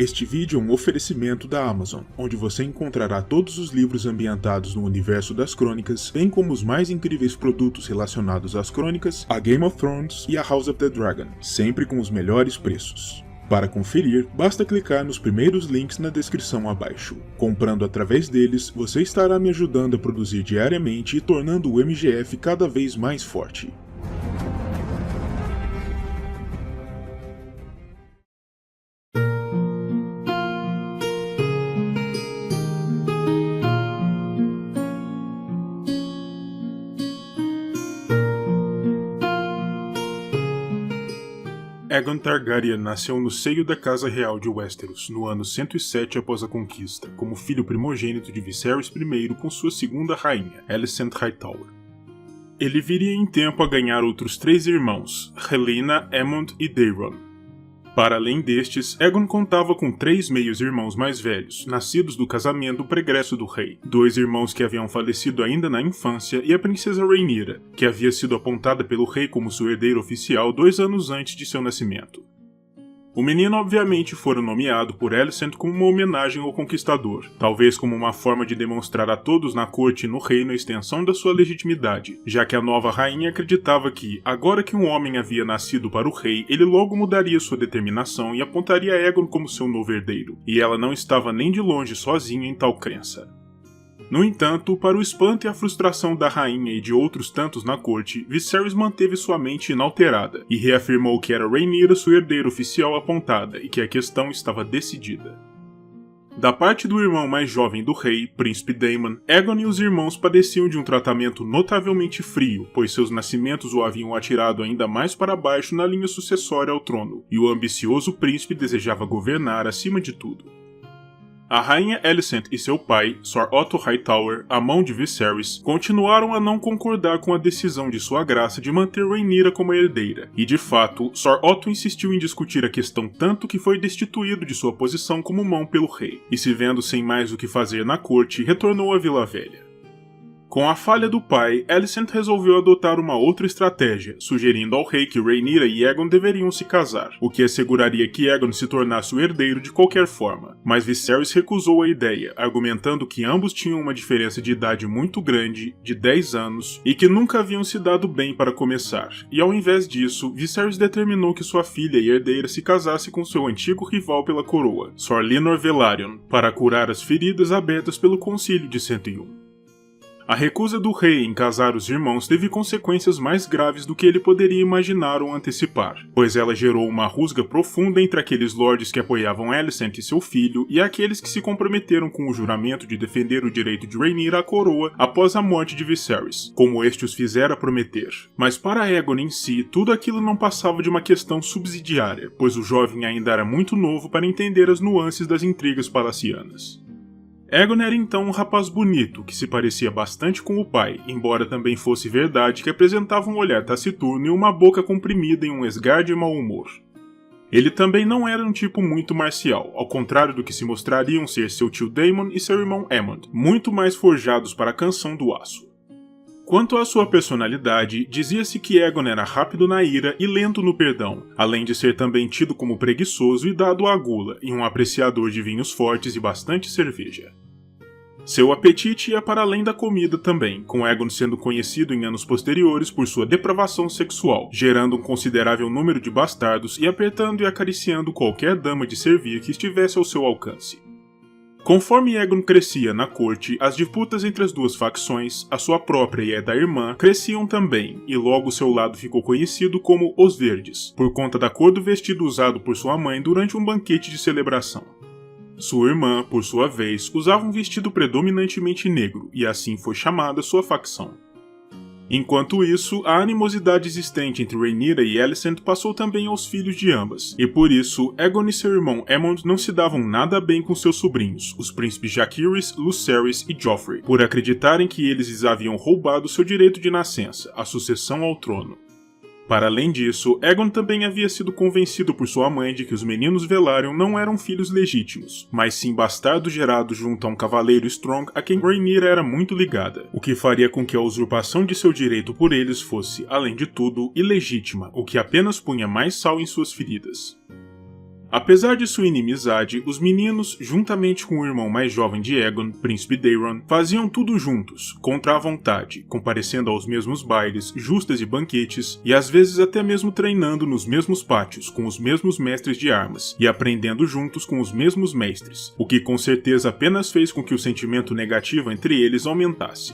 Este vídeo é um oferecimento da Amazon, onde você encontrará todos os livros ambientados no universo das crônicas, bem como os mais incríveis produtos relacionados às crônicas, a Game of Thrones e a House of the Dragon, sempre com os melhores preços. Para conferir, basta clicar nos primeiros links na descrição abaixo. Comprando através deles, você estará me ajudando a produzir diariamente e tornando o MGF cada vez mais forte. Aegon Targaryen nasceu no seio da Casa Real de Westeros, no ano 107 após a conquista, como filho primogênito de Viserys I com sua segunda rainha, Alicent Hightower. Ele viria em tempo a ganhar outros 3 irmãos, Rhalyna, Aemond e Daeron. Para além destes, Aegon contava com 3 meios-irmãos mais velhos, nascidos do casamento pregresso do rei, 2 irmãos que haviam falecido ainda na infância e a princesa Rhaenyra, que havia sido apontada pelo rei como sua herdeira oficial 2 anos antes de seu nascimento. O menino obviamente fora nomeado por Alicent como uma homenagem ao conquistador, talvez como uma forma de demonstrar a todos na corte e no reino a extensão da sua legitimidade, já que a nova rainha acreditava que, agora que um homem havia nascido para o rei, ele logo mudaria sua determinação e apontaria Aegon como seu novo herdeiro, e ela não estava nem de longe sozinha em tal crença. No entanto, para o espanto e a frustração da rainha e de outros tantos na corte, Viserys manteve sua mente inalterada e reafirmou que era Rhaenyra sua herdeira oficial apontada e que a questão estava decidida. Da parte do irmão mais jovem do rei, Príncipe Daemon, Aegon e os irmãos padeciam de um tratamento notavelmente frio, pois seus nascimentos o haviam atirado ainda mais para baixo na linha sucessória ao trono, e o ambicioso príncipe desejava governar acima de tudo. A rainha Alicent e seu pai, Sir Otto Hightower, a mão de Viserys, continuaram a não concordar com a decisão de sua graça de manter Rhaenyra como herdeira, e de fato, Sir Otto insistiu em discutir a questão tanto que foi destituído de sua posição como mão pelo rei, e se vendo sem mais o que fazer na corte, retornou à Vila Velha. Com a falha do pai, Alicent resolveu adotar uma outra estratégia, sugerindo ao rei que Rhaenyra e Aegon deveriam se casar, o que asseguraria que Aegon se tornasse o herdeiro de qualquer forma. Mas Viserys recusou a ideia, argumentando que ambos tinham uma diferença de idade muito grande, de 10 anos, e que nunca haviam se dado bem para começar. E ao invés disso, Viserys determinou que sua filha e herdeira se casasse com seu antigo rival pela coroa, Sir Lyonor Velaryon, para curar as feridas abertas pelo Concílio de 101. A recusa do rei em casar os irmãos teve consequências mais graves do que ele poderia imaginar ou antecipar, pois ela gerou uma rusga profunda entre aqueles lordes que apoiavam Alicent e seu filho e aqueles que se comprometeram com o juramento de defender o direito de Rhaenyra à coroa após a morte de Viserys, como este os fizera prometer. Mas para Aegon em si, tudo aquilo não passava de uma questão subsidiária, pois o jovem ainda era muito novo para entender as nuances das intrigas palacianas. Aegon era então um rapaz bonito, que se parecia bastante com o pai, embora também fosse verdade que apresentava um olhar taciturno e uma boca comprimida em um esgar de mau humor. Ele também não era um tipo muito marcial, ao contrário do que se mostrariam ser seu tio Daemon e seu irmão Aemond, muito mais forjados para a canção do aço. Quanto à sua personalidade, dizia-se que Aegon era rápido na ira e lento no perdão, além de ser também tido como preguiçoso e dado à gula, e um apreciador de vinhos fortes e bastante cerveja. Seu apetite ia para além da comida também, com Aegon sendo conhecido em anos posteriores por sua depravação sexual, gerando um considerável número de bastardos e apertando e acariciando qualquer dama de servir que estivesse ao seu alcance. Conforme Aegon crescia na corte, as disputas entre as duas facções, a sua própria e a da irmã, cresciam também, e logo seu lado ficou conhecido como Os Verdes, por conta da cor do vestido usado por sua mãe durante um banquete de celebração. Sua irmã, por sua vez, usava um vestido predominantemente negro, e assim foi chamada sua facção. Enquanto isso, a animosidade existente entre Rhaenyra e Alicent passou também aos filhos de ambas, e por isso, Aegon e seu irmão Aemond não se davam nada bem com seus sobrinhos, os príncipes Jaehaerys, Lucerys e Joffrey, por acreditarem que eles lhes haviam roubado seu direito de nascença, a sucessão ao trono. Para além disso, Aegon também havia sido convencido por sua mãe de que os meninos Velaryon não eram filhos legítimos, mas sim bastardos gerados junto a um cavaleiro Strong a quem Rhaenyra era muito ligada, o que faria com que a usurpação de seu direito por eles fosse, além de tudo, ilegítima, o que apenas punha mais sal em suas feridas. Apesar de sua inimizade, os meninos, juntamente com o irmão mais jovem de Aegon, Príncipe Daeron, faziam tudo juntos, contra a vontade, comparecendo aos mesmos bailes, justas e banquetes, e às vezes até mesmo treinando nos mesmos pátios com os mesmos mestres de armas, e aprendendo juntos com os mesmos mestres, o que com certeza apenas fez com que o sentimento negativo entre eles aumentasse.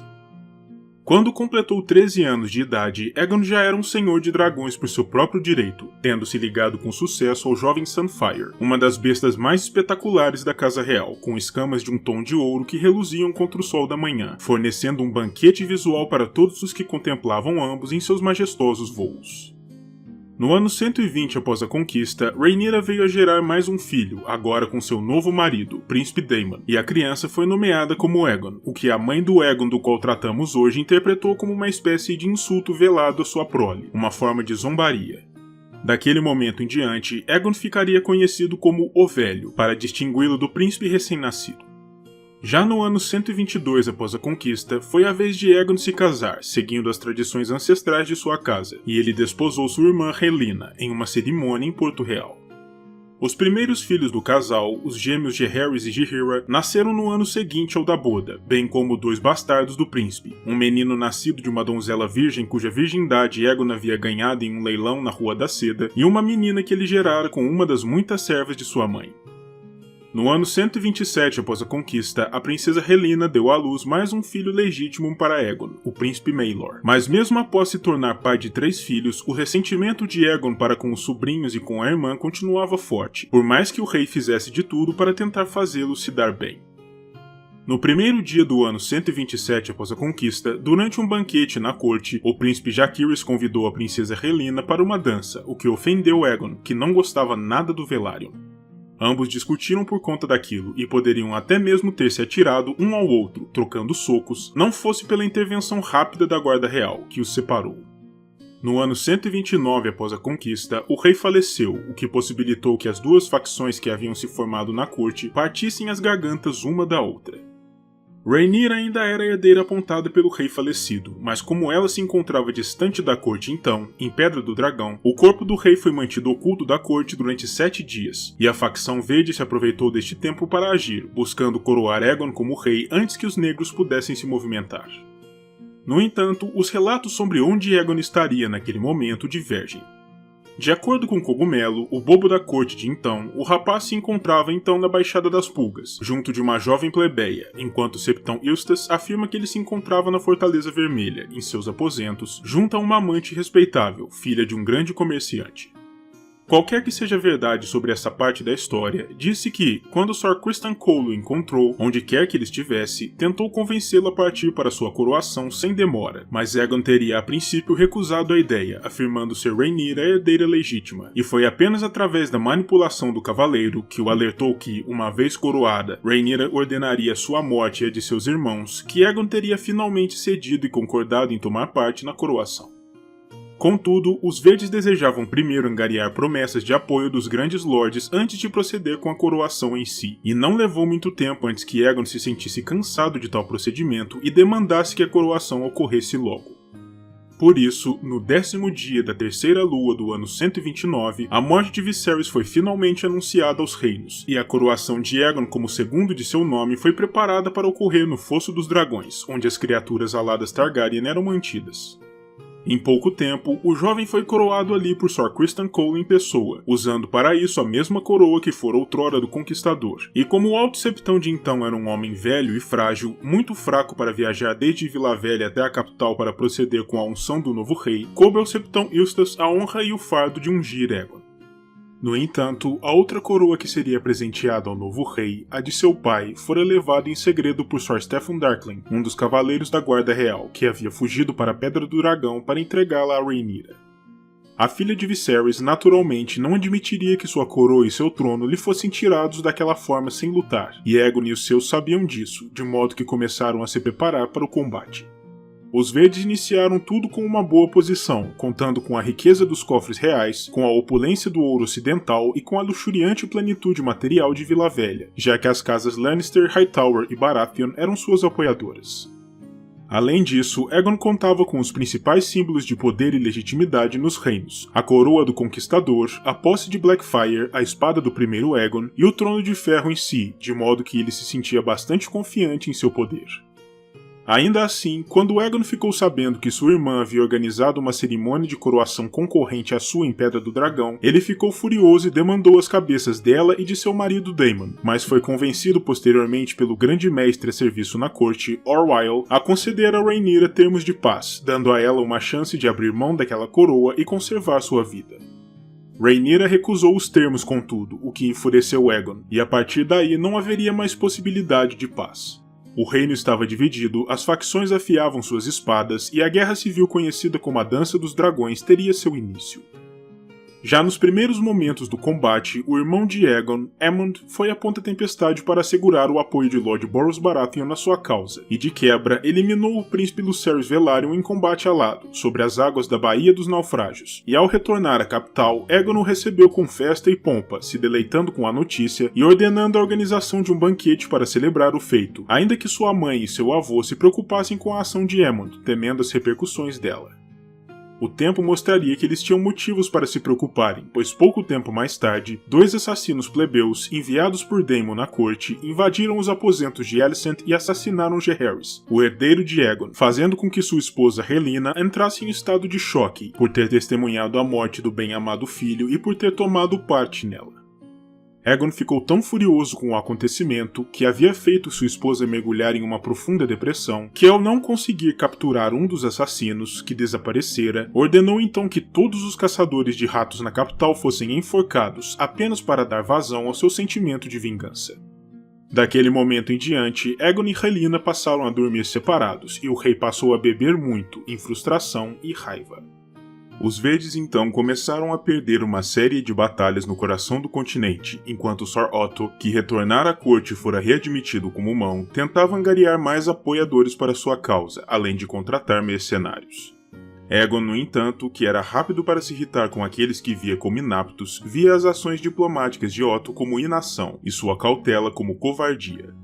Quando completou 13 anos de idade, Aegon já era um senhor de dragões por seu próprio direito, tendo se ligado com sucesso ao jovem Sunfyre, uma das bestas mais espetaculares da Casa Real, com escamas de um tom de ouro que reluziam contra o sol da manhã, fornecendo um banquete visual para todos os que contemplavam ambos em seus majestosos voos. No ano 120 após a conquista, Rhaenyra veio a gerar mais um filho, agora com seu novo marido, Príncipe Daemon, e a criança foi nomeada como Aegon, o que a mãe do Aegon do qual tratamos hoje interpretou como uma espécie de insulto velado à sua prole, uma forma de zombaria. Daquele momento em diante, Aegon ficaria conhecido como O Velho, para distingui-lo do príncipe recém-nascido. Já no ano 122 após a conquista, foi a vez de Aegon se casar, seguindo as tradições ancestrais de sua casa, e ele desposou sua irmã Rhaelyna, em uma cerimônia em Porto Real. Os primeiros filhos do casal, os gêmeos Jaehaerys e Jaehaera, nasceram no ano seguinte ao da boda, bem como 2 bastardos do príncipe, um menino nascido de uma donzela virgem cuja virgindade Aegon havia ganhado em um leilão na Rua da Seda, e uma menina que ele gerara com uma das muitas servas de sua mãe. No ano 127 após a conquista, a princesa Rhaelyna deu à luz mais um filho legítimo para Aegon, o príncipe Maelor. Mas mesmo após se tornar pai de 3 filhos, o ressentimento de Aegon para com os sobrinhos e com a irmã continuava forte, por mais que o rei fizesse de tudo para tentar fazê-lo se dar bem. No primeiro dia do ano 127 após a conquista, durante um banquete na corte, o príncipe Jaehaerys convidou a princesa Rhaelyna para uma dança, o que ofendeu Aegon, que não gostava nada do Velaryon. Ambos discutiram por conta daquilo e poderiam até mesmo ter se atirado um ao outro, trocando socos, não fosse pela intervenção rápida da guarda real, que os separou. No ano 129 após a conquista, o rei faleceu, o que possibilitou que as 2 facções que haviam se formado na corte partissem as gargantas uma da outra. Rhaenyra ainda era a herdeira apontada pelo rei falecido, mas como ela se encontrava distante da corte então, em Pedra do Dragão, o corpo do rei foi mantido oculto da corte durante 7 dias, e a facção verde se aproveitou deste tempo para agir, buscando coroar Aegon como rei antes que os negros pudessem se movimentar. No entanto, os relatos sobre onde Aegon estaria naquele momento divergem. De acordo com Cogumelo, o bobo da corte de então, o rapaz se encontrava então na Baixada das Pulgas, junto de uma jovem plebeia, enquanto o Septão Eustace afirma que ele se encontrava na Fortaleza Vermelha, em seus aposentos, junto a uma amante respeitável, filha de um grande comerciante. Qualquer que seja a verdade sobre essa parte da história, disse que, quando Sir Criston Cole o encontrou, onde quer que ele estivesse, tentou convencê-lo a partir para sua coroação sem demora, mas Aegon teria a princípio recusado a ideia, afirmando ser Rhaenyra a herdeira legítima, e foi apenas através da manipulação do cavaleiro que o alertou que, uma vez coroada, Rhaenyra ordenaria sua morte e a de seus irmãos, que Aegon teria finalmente cedido e concordado em tomar parte na coroação. Contudo, os verdes desejavam primeiro angariar promessas de apoio dos grandes lordes antes de proceder com a coroação em si, e não levou muito tempo antes que Aegon se sentisse cansado de tal procedimento e demandasse que a coroação ocorresse logo. Por isso, no 10º dia da terceira lua do ano 129, a morte de Viserys foi finalmente anunciada aos reinos, e a coroação de Aegon como segundo de seu nome foi preparada para ocorrer no Fosso dos Dragões, onde as criaturas aladas Targaryen eram mantidas. Em pouco tempo, o jovem foi coroado ali por Sir Criston Cole em pessoa, usando para isso a mesma coroa que fora outrora do Conquistador. E como o Alto Septão de então era um homem velho e frágil, muito fraco para viajar desde Vila Velha até a capital para proceder com a unção do novo rei, coube ao Septão Eustace a honra e o fardo de ungir Aegon. No entanto, a outra coroa que seria presenteada ao novo rei, a de seu pai, fora levada em segredo por Sir Steffon Darkling, um dos cavaleiros da Guarda Real, que havia fugido para a Pedra do Dragão para entregá-la a Rhaenyra. A filha de Viserys naturalmente não admitiria que sua coroa e seu trono lhe fossem tirados daquela forma sem lutar, e Aegon e os seus sabiam disso, de modo que começaram a se preparar para o combate. Os verdes iniciaram tudo com uma boa posição, contando com a riqueza dos cofres reais, com a opulência do ouro ocidental e com a luxuriante plenitude material de Vila Velha, já que as casas Lannister, Hightower e Baratheon eram suas apoiadoras. Além disso, Aegon contava com os principais símbolos de poder e legitimidade nos reinos: a coroa do Conquistador, a posse de Blackfyre, a espada do primeiro Aegon e o trono de ferro em si, de modo que ele se sentia bastante confiante em seu poder. Ainda assim, quando Aegon ficou sabendo que sua irmã havia organizado uma cerimônia de coroação concorrente à sua em Pedra do Dragão, ele ficou furioso e demandou as cabeças dela e de seu marido Daemon, mas foi convencido posteriormente pelo grande mestre a serviço na corte, Orwyl, a conceder a Rhaenyra termos de paz, dando a ela uma chance de abrir mão daquela coroa e conservar sua vida. Rhaenyra recusou os termos, contudo, o que enfureceu Aegon, e a partir daí não haveria mais possibilidade de paz. O reino estava dividido, as facções afiavam suas espadas e a guerra civil conhecida como a Dança dos Dragões teria seu início. Já nos primeiros momentos do combate, o irmão de Aegon, Aemond, foi à Ponta Tempestade para assegurar o apoio de Lord Borros Baratheon na sua causa, e de quebra eliminou o príncipe Lucerys Velaryon em combate alado, sobre as águas da Baía dos Naufrágios, e ao retornar à capital, Aegon o recebeu com festa e pompa, se deleitando com a notícia e ordenando a organização de um banquete para celebrar o feito, ainda que sua mãe e seu avô se preocupassem com a ação de Aemond, temendo as repercussões dela. O tempo mostraria que eles tinham motivos para se preocuparem, pois pouco tempo mais tarde, 2 assassinos plebeus enviados por Daemon na corte invadiram os aposentos de Alicent e assassinaram Jaehaerys, o herdeiro de Aegon, fazendo com que sua esposa Rhaelyna entrasse em estado de choque por ter testemunhado a morte do bem-amado filho e por ter tomado parte nela. Aegon ficou tão furioso com o acontecimento, que havia feito sua esposa mergulhar em uma profunda depressão, que ao não conseguir capturar um dos assassinos, que desaparecera, ordenou então que todos os caçadores de ratos na capital fossem enforcados, apenas para dar vazão ao seu sentimento de vingança. Daquele momento em diante, Aegon e Rhaelyna passaram a dormir separados, e o rei passou a beber muito, em frustração e raiva. Os Verdes então começaram a perder uma série de batalhas no coração do continente, enquanto Sir Otto, que retornara à corte e fora readmitido como mão, tentava angariar mais apoiadores para sua causa, além de contratar mercenários. Aegon, no entanto, que era rápido para se irritar com aqueles que via como inaptos, via as ações diplomáticas de Otto como inação e sua cautela como covardia.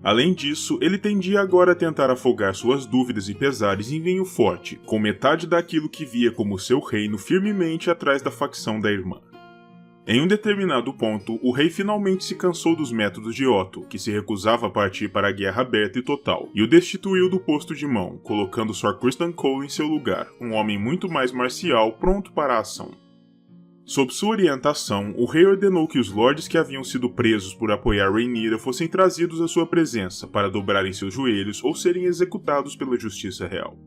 Além disso, ele tendia agora a tentar afogar suas dúvidas e pesares em vinho forte, com metade daquilo que via como seu reino firmemente atrás da facção da irmã. Em um determinado ponto, o rei finalmente se cansou dos métodos de Otto, que se recusava a partir para a guerra aberta e total, e o destituiu do posto de mão, colocando Sir Criston Cole em seu lugar, um homem muito mais marcial, pronto para a ação. Sob sua orientação, o rei ordenou que os lordes que haviam sido presos por apoiar Rhaenyra fossem trazidos à sua presença para dobrarem seus joelhos ou serem executados pela justiça real.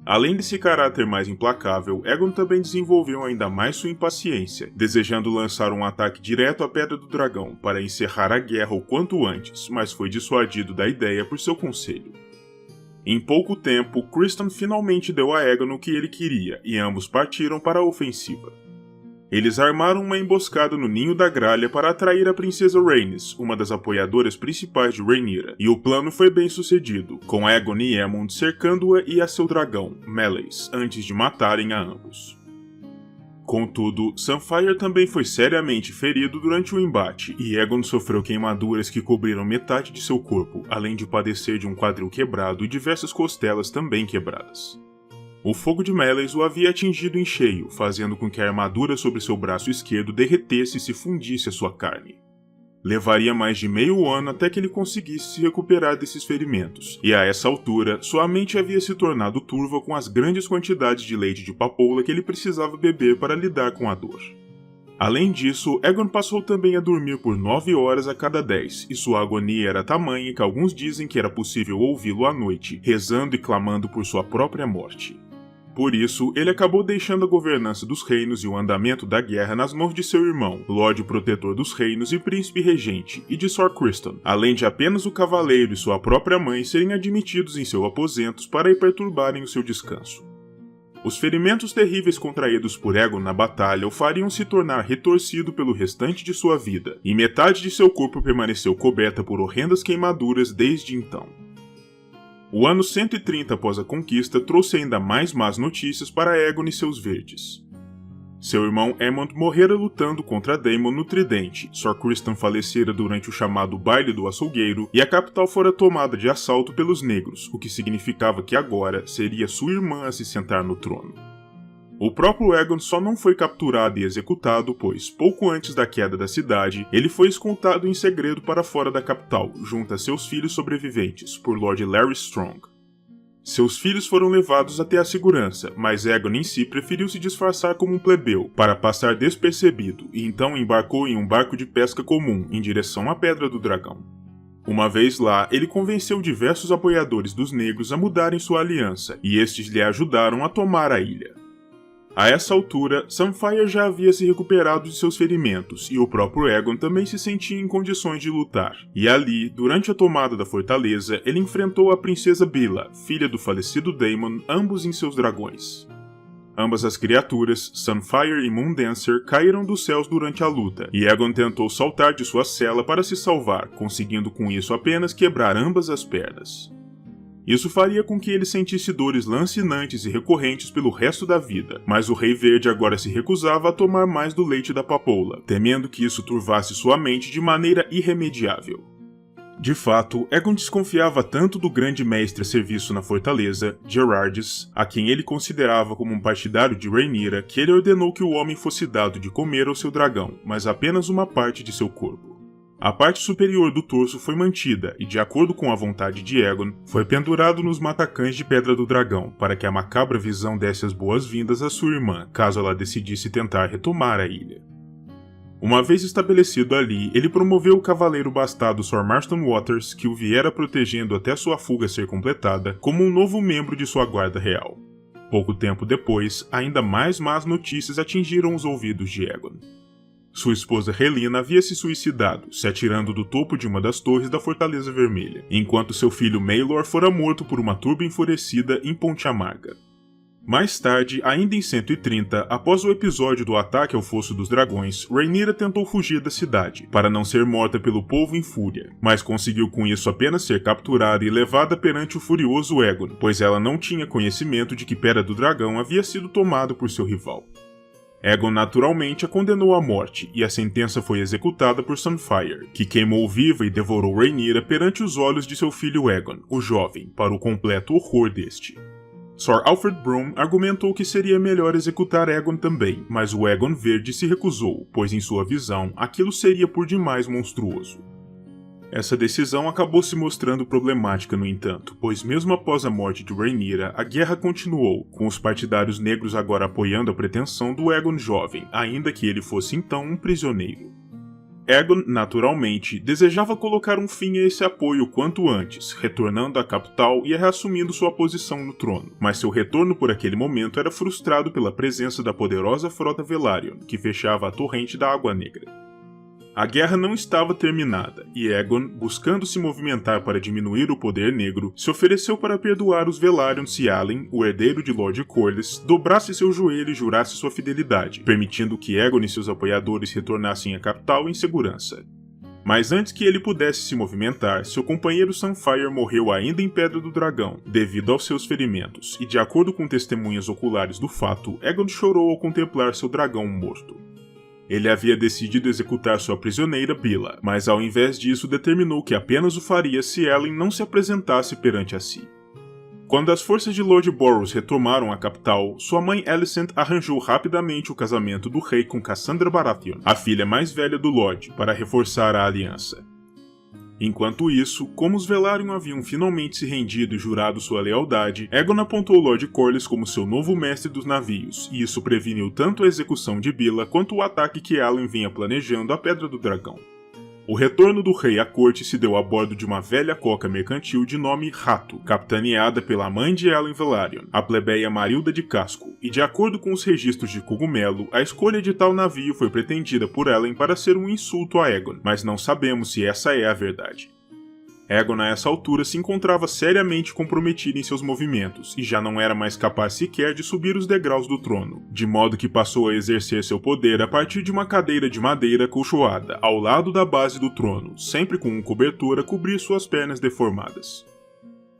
Além desse caráter mais implacável, Aegon também desenvolveu ainda mais sua impaciência, desejando lançar um ataque direto à Pedra do Dragão para encerrar a guerra o quanto antes, mas foi dissuadido da ideia por seu conselho. Em pouco tempo, Criston finalmente deu a Aegon o que ele queria, e ambos partiram para a ofensiva. Eles armaram uma emboscada no Ninho da Gralha para atrair a princesa Rhaenys, uma das apoiadoras principais de Rhaenyra, e o plano foi bem sucedido, com Aegon e Aemond cercando-a e a seu dragão, Meleys, antes de matarem a ambos. Contudo, Sunfyre também foi seriamente ferido durante o embate, e Aegon sofreu queimaduras que cobriram metade de seu corpo, além de padecer de um quadril quebrado e diversas costelas também quebradas. O fogo de Meleys o havia atingido em cheio, fazendo com que a armadura sobre seu braço esquerdo derretesse e se fundisse a sua carne. Levaria mais de meio ano até que ele conseguisse se recuperar desses ferimentos, e a essa altura, sua mente havia se tornado turva com as grandes quantidades de leite de papoula que ele precisava beber para lidar com a dor. Além disso, Aegon passou também a dormir por 9 horas a cada 10, e sua agonia era tamanha que alguns dizem que era possível ouvi-lo à noite, rezando e clamando por sua própria morte. Por isso, ele acabou deixando a governança dos reinos e o andamento da guerra nas mãos de seu irmão, Lorde Protetor dos Reinos e Príncipe Regente, e de Sir Criston, além de apenas o cavaleiro e sua própria mãe serem admitidos em seus aposentos para perturbarem o seu descanso. Os ferimentos terríveis contraídos por Aegon na batalha o fariam se tornar retorcido pelo restante de sua vida, e metade de seu corpo permaneceu coberta por horrendas queimaduras desde então. O ano 130 após a conquista trouxe ainda mais más notícias para Aegon e seus verdes. Seu irmão Aemond morrera lutando contra Daemon no Tridente, Sor Criston falecera durante o chamado Baile do Açougueiro e a capital fora tomada de assalto pelos negros, o que significava que agora seria sua irmã a se sentar no trono. O próprio Aegon só não foi capturado e executado, pois, pouco antes da queda da cidade, ele foi escoltado em segredo para fora da capital, junto a seus filhos sobreviventes, por Lord Larry Strong. Seus filhos foram levados até a segurança, mas Aegon em si preferiu se disfarçar como um plebeu, para passar despercebido, e então embarcou em um barco de pesca comum, em direção à Pedra do Dragão. Uma vez lá, ele convenceu diversos apoiadores dos negros a mudarem sua aliança, e estes lhe ajudaram a tomar a ilha. A essa altura, Sunfyre já havia se recuperado de seus ferimentos e o próprio Aegon também se sentia em condições de lutar. E ali, durante a tomada da fortaleza, ele enfrentou a princesa Bila, filha do falecido Daemon, ambos em seus dragões. Ambas as criaturas, Sunfyre e Moondancer, caíram dos céus durante a luta, e Aegon tentou saltar de sua cela para se salvar, conseguindo com isso apenas quebrar ambas as pernas. Isso faria com que ele sentisse dores lancinantes e recorrentes pelo resto da vida, mas o Rei Verde agora se recusava a tomar mais do leite da papoula, temendo que isso turvasse sua mente de maneira irremediável. De fato, Aegon desconfiava tanto do grande mestre a serviço na fortaleza, Gerardis, a quem ele considerava como um partidário de Rhaenyra, que ele ordenou que o homem fosse dado de comer ao seu dragão, mas apenas uma parte de seu corpo. A parte superior do torso foi mantida e, de acordo com a vontade de Aegon, foi pendurado nos matacães de Pedra do Dragão, para que a macabra visão desse as boas-vindas à sua irmã, caso ela decidisse tentar retomar a ilha. Uma vez estabelecido ali, ele promoveu o cavaleiro bastardo Sir Marston Waters, que o viera protegendo até sua fuga ser completada, como um novo membro de sua guarda real. Pouco tempo depois, ainda mais más notícias atingiram os ouvidos de Aegon. Sua esposa Rhaelyna havia se suicidado, se atirando do topo de uma das torres da Fortaleza Vermelha, enquanto seu filho Maelor fora morto por uma turba enfurecida em Ponte Amarga. Mais tarde, ainda em 130, após o episódio do ataque ao Fosso dos Dragões, Rhaenyra tentou fugir da cidade, para não ser morta pelo povo em fúria, mas conseguiu com isso apenas ser capturada e levada perante o furioso Aegon, pois ela não tinha conhecimento de que Pedra do Dragão havia sido tomado por seu rival. Aegon naturalmente a condenou à morte, e a sentença foi executada por Sunfyre, que queimou viva e devorou Rhaenyra perante os olhos de seu filho Aegon, o jovem, para o completo horror deste. Sir Alfred Broom argumentou que seria melhor executar Aegon também, mas o Aegon Verde se recusou, pois em sua visão, aquilo seria por demais monstruoso. Essa decisão acabou se mostrando problemática, no entanto, pois mesmo após a morte de Rhaenyra, a guerra continuou, com os partidários negros agora apoiando a pretensão do Aegon jovem, ainda que ele fosse então um prisioneiro. Aegon, naturalmente, desejava colocar um fim a esse apoio quanto antes, retornando à capital e reassumindo sua posição no trono, mas seu retorno por aquele momento era frustrado pela presença da poderosa frota Velaryon, que fechava a torrente da Água Negra. A guerra não estava terminada, e Aegon, buscando se movimentar para diminuir o poder negro, se ofereceu para perdoar os Velaryon se Alyn, o herdeiro de Lord Corlys, dobrasse seu joelho e jurasse sua fidelidade, permitindo que Aegon e seus apoiadores retornassem à capital em segurança. Mas antes que ele pudesse se movimentar, seu companheiro Sunfyre morreu ainda em Pedra do Dragão, devido aos seus ferimentos, e de acordo com testemunhas oculares do fato, Aegon chorou ao contemplar seu dragão morto. Ele havia decidido executar sua prisioneira Bila, mas ao invés disso determinou que apenas o faria se Ellen não se apresentasse perante a si. Quando as forças de Lord Boros retomaram a capital, sua mãe Alicent arranjou rapidamente o casamento do rei com Cassandra Baratheon, a filha mais velha do Lorde, para reforçar a aliança. Enquanto isso, como os Velaryon haviam finalmente se rendido e jurado sua lealdade, Aegon apontou Lord Corlys como seu novo mestre dos navios, e isso preveniu tanto a execução de Bila quanto o ataque que Alyn vinha planejando à Pedra do Dragão. O retorno do rei à corte se deu a bordo de uma velha coca mercantil de nome Rato, capitaneada pela mãe de Alyn Velaryon, a plebeia Marilda de Casco, e de acordo com os registros de Cogumelo, a escolha de tal navio foi pretendida por Alyn para ser um insulto a Aegon, mas não sabemos se essa é a verdade. Aegon a essa altura se encontrava seriamente comprometido em seus movimentos, e já não era mais capaz sequer de subir os degraus do trono, de modo que passou a exercer seu poder a partir de uma cadeira de madeira acolchoada, ao lado da base do trono, sempre com um cobertor a cobrir suas pernas deformadas.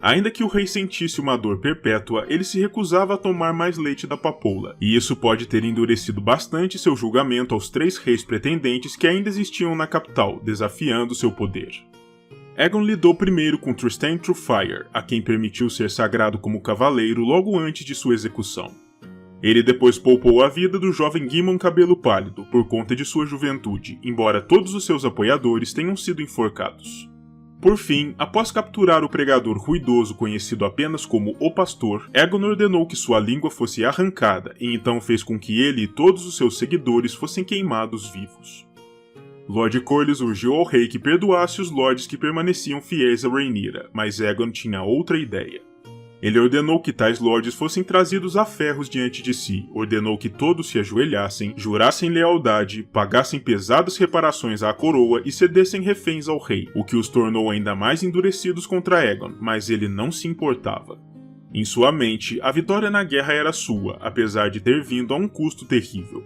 Ainda que o rei sentisse uma dor perpétua, ele se recusava a tomar mais leite da papoula, e isso pode ter endurecido bastante seu julgamento aos 3 reis pretendentes que ainda existiam na capital, desafiando seu poder. Aegon lidou primeiro com Trystane Truefire, a quem permitiu ser sagrado como cavaleiro logo antes de sua execução. Ele depois poupou a vida do jovem Guimon Cabelo Pálido por conta de sua juventude, embora todos os seus apoiadores tenham sido enforcados. Por fim, após capturar o pregador ruidoso conhecido apenas como O Pastor, Aegon ordenou que sua língua fosse arrancada e então fez com que ele e todos os seus seguidores fossem queimados vivos. Lord Corlys urgiu ao rei que perdoasse os lordes que permaneciam fiéis a Rhaenyra, mas Aegon tinha outra ideia. Ele ordenou que tais lordes fossem trazidos a ferros diante de si, ordenou que todos se ajoelhassem, jurassem lealdade, pagassem pesadas reparações à coroa e cedessem reféns ao rei, o que os tornou ainda mais endurecidos contra Aegon, mas ele não se importava. Em sua mente, a vitória na guerra era sua, apesar de ter vindo a um custo terrível.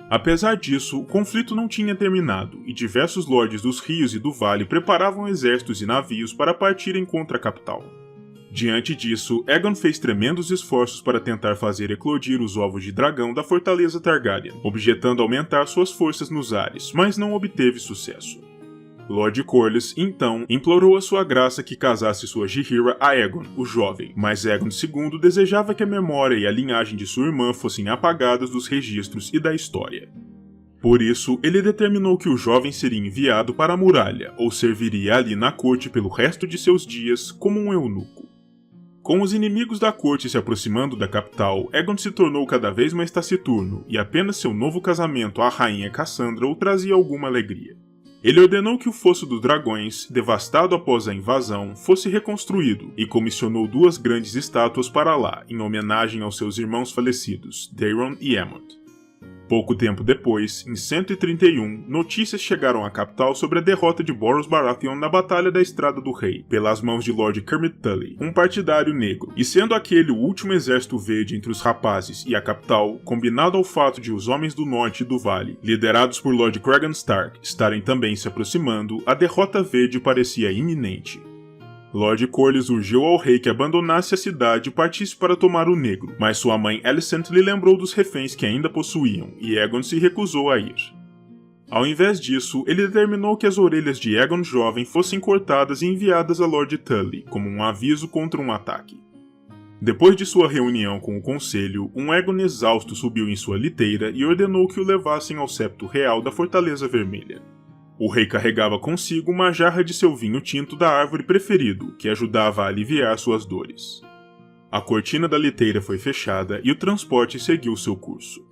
Apesar disso, o conflito não tinha terminado, e diversos lordes dos rios e do vale preparavam exércitos e navios para partirem contra a capital. Diante disso, Aegon fez tremendos esforços para tentar fazer eclodir os ovos de dragão da fortaleza Targaryen, objetando aumentar suas forças nos ares, mas não obteve sucesso. Lord Corlys, então, implorou a sua graça que casasse sua Jihira a Aegon, o jovem, mas Aegon II desejava que a memória e a linhagem de sua irmã fossem apagadas dos registros e da história. Por isso, ele determinou que o jovem seria enviado para a muralha, ou serviria ali na corte pelo resto de seus dias como um eunuco. Com os inimigos da corte se aproximando da capital, Aegon se tornou cada vez mais taciturno, e apenas seu novo casamento à rainha Cassandra o trazia alguma alegria. Ele ordenou que o Fosso dos Dragões, devastado após a invasão, fosse reconstruído, e comissionou 2 grandes estátuas para lá, em homenagem aos seus irmãos falecidos, Daeron e Aemond. Pouco tempo depois, em 131, notícias chegaram à capital sobre a derrota de Borros Baratheon na Batalha da Estrada do Rei, pelas mãos de Lord Kermit Tully, um partidário negro, e sendo aquele o último exército verde entre os rapazes e a capital, combinado ao fato de os homens do norte e do vale, liderados por Lord Cregan Stark, estarem também se aproximando, a derrota verde parecia iminente. Lord Corlys urgiu ao rei que abandonasse a cidade e partisse para tomar o Negro, mas sua mãe Alicent lhe lembrou dos reféns que ainda possuíam, e Aegon se recusou a ir. Ao invés disso, ele determinou que as orelhas de Aegon jovem fossem cortadas e enviadas a Lord Tully, como um aviso contra um ataque. Depois de sua reunião com o conselho, um Aegon exausto subiu em sua liteira e ordenou que o levassem ao septo real da Fortaleza Vermelha. O rei carregava consigo uma jarra de seu vinho tinto da árvore preferido, que ajudava a aliviar suas dores. A cortina da liteira foi fechada e o transporte seguiu seu curso.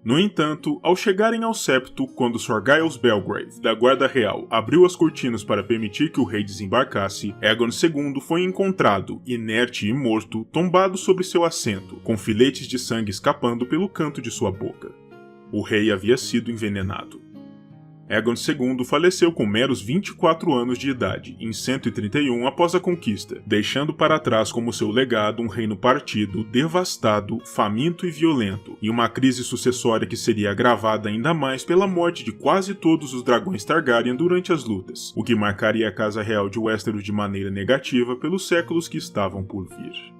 No entanto, ao chegarem ao septo, quando Sir Giles Belgrave, da Guarda Real, abriu as cortinas para permitir que o rei desembarcasse, Aegon II foi encontrado, inerte e morto, tombado sobre seu assento, com filetes de sangue escapando pelo canto de sua boca. O rei havia sido envenenado. Aegon II faleceu com meros 24 anos de idade, em 131 após a conquista, deixando para trás como seu legado um reino partido, devastado, faminto e violento, e uma crise sucessória que seria agravada ainda mais pela morte de quase todos os dragões Targaryen durante as lutas, o que marcaria a Casa Real de Westeros de maneira negativa pelos séculos que estavam por vir.